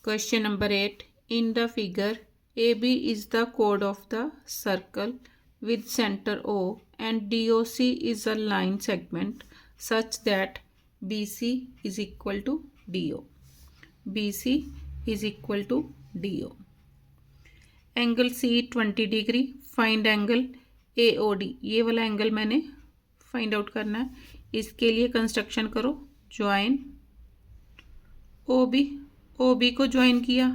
Question number 8. In the figure, AB is the chord of the circle with center O and DOC is a line segment such that BC is equal to DO. BC is equal to DO. Angle C 20 degree. Find angle AOD. ये वाला angle मैंने find out करना है. इसके लिए construction करो. Join OB. OB को join किया.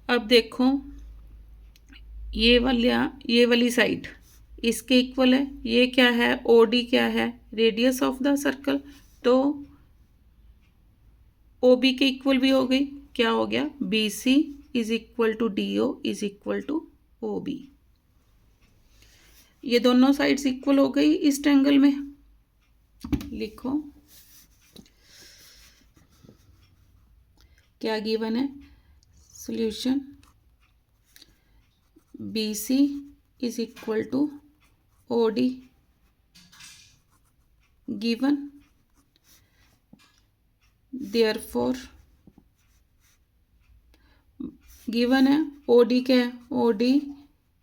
अब देखो ये वाली साइड इसके इक्वल है. ये क्या है? OD क्या है? Radius of the circle. तो OB के इक्वल भी हो गई. क्या हो गया? BC is equal to DO is equal to OB. ये दोनों साइड्स इक्वल हो गई इस ट्रायंगल में. लिखो क्या गिवन है. Solution BC is equal to OD given. Therefore given है. OD क्या है? OD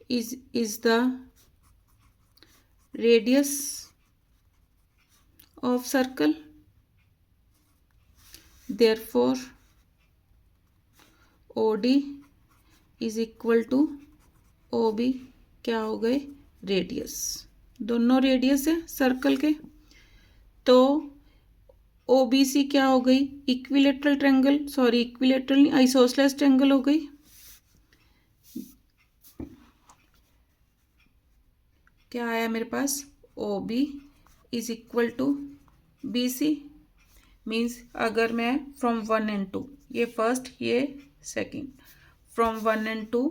is the radius of circle. Therefore OD is equal to OB. क्या हो गए? रेडियस. दोनों रेडियस है सर्कल के. तो OBC क्या हो गई? Equilateral triangle. सॉरी इक्विलेटरल नहीं, आइसोसेलेस ट्रायंगल हो गई. क्या आया मेरे पास? OB is equal to BC. Means अगर मैं फ्रॉम 1 and 2, ये फर्स्ट ये सेकंड, फ्रॉम 1 and 2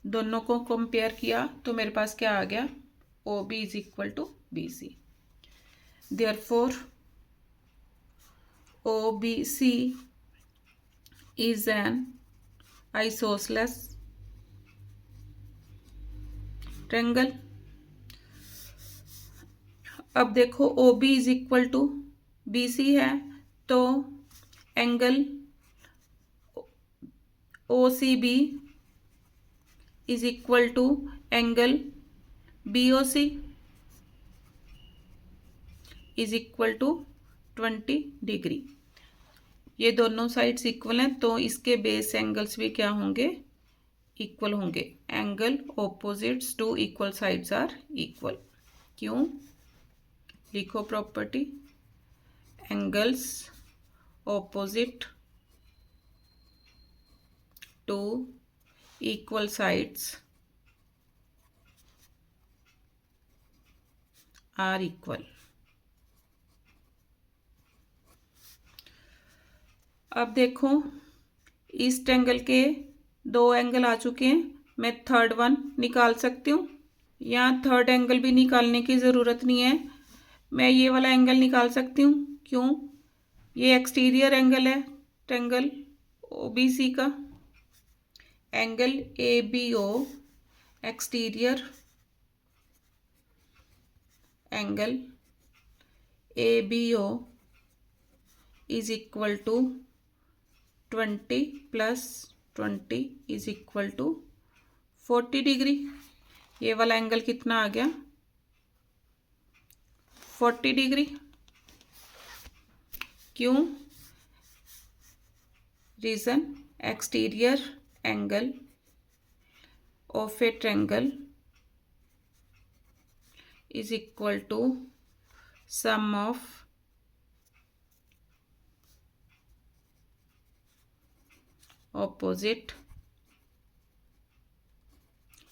दोनों को कंपेयर किया तो मेरे पास क्या आ गया? OB is equal to BC. Therefore OBC is an isosceles triangle. अब देखो OB is equal to BC है तो angle OCB is equal to angle BOC is equal to 20 degree. ये दोनों साइड्स इक्वल हैं तो इसके बेस एंगल्स भी क्या होंगे? इक्वल होंगे. Angle opposites to equal sides are equal. क्यों? लिखो property. Angles opposite to equal sides are equal. अब देखो इस ट्रायंगल के दो एंगल आ चुके हैं. मैं थर्ड वन निकाल सकती हूँ. यहाँ थर्ड एंगल भी निकालने की ज़रूरत नहीं है. मैं ये वाला एंगल निकाल सकती हूँ. क्यों? ये एक्सटीरियर एंगल है ट्रायंगल OBC का. Angle ABO exterior angle ABO is equal to 20 plus 20 is equal to 40 degree. ये वाला एंगल कितना आ गया? 40 डिग्री. क्यों? Reason exterior angle of a triangle is equal to sum of opposite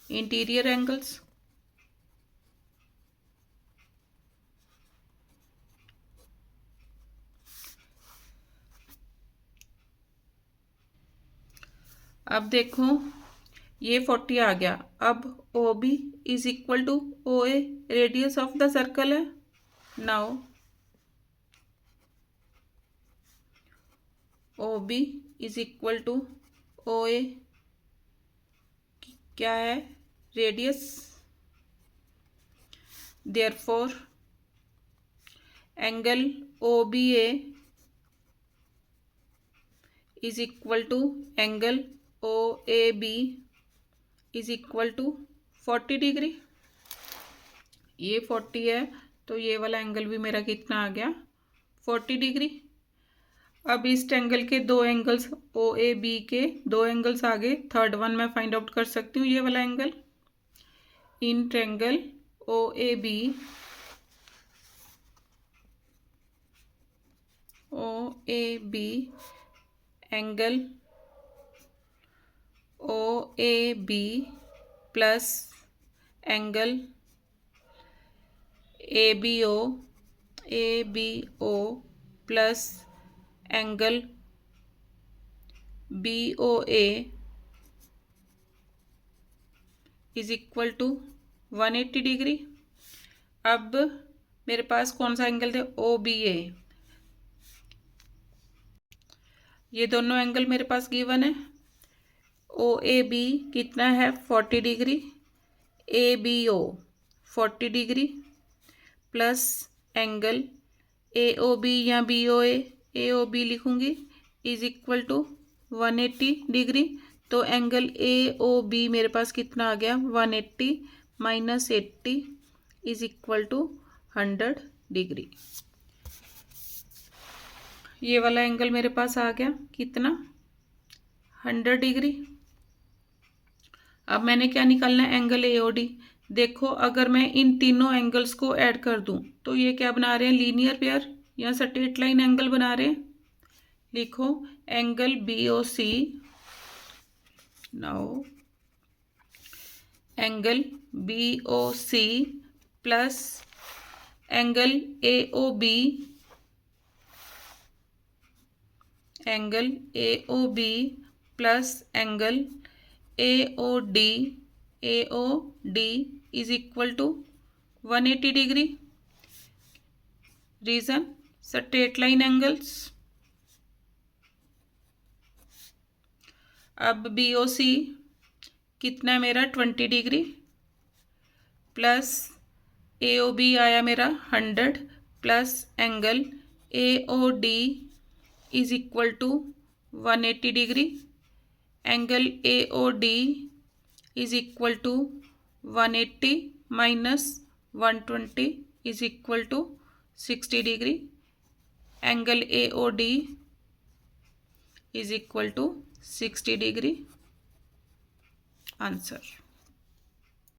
interior angles. अब देखो ये 40 आ गया. अब OB is equal to OA radius of the circle है. Now OB is equal to OA क्या है? Radius. Therefore angle OBA is equal to angle OAB is equal to 40 degree. ये 40 है तो ये वाला एंगल भी मेरा कितना आ गया 40 डिग्री। अब इस ट्रायंगल के दो एंगल्स OAB के दो एंगल्स आ गए, थर्ड वन मैं फाइंड आउट कर सकती हूँ, ये वाला angle. In triangle OAB angle OAB plus angle ABO plus angle BOA is equal to 180 degree. अब मेरे पास कौन सा एंगल थे OBA, ये दोनों एंगल मेरे पास गिवन है। OAB कितना है 40 degree, ABO 40 degree plus angle AOB या BOA, AOB लिखूंगी इज इक्वल टू 180 डिग्री। तो एंगल AOB मेरे पास कितना आ गया 180 minus 80 is equal to 100 degree. ये वाला एंगल मेरे पास आ गया कितना 100 डिग्री। अब मैंने क्या निकालना है एंगल AOD। देखो अगर मैं इन तीनों एंगल्स को ऐड कर दूं तो ये क्या बना रहे हैं लीनियर पेयर या स्ट्रेट लाइन एंगल बना रहे हैं। लिखो angle BOC, now angle BOC plus angle AOB, angle AOB plus angle AOD is equal to 180 degree. Reason straight line angles. अब BOC कितना है मेरा 20 डिग्री प्लस AOB आया मेरा 100 plus angle AOD is equal to 180 degree. Angle AOD is equal to 180 minus 120 is equal to 60 degree. Angle AOD is equal to 60 degree. Answer.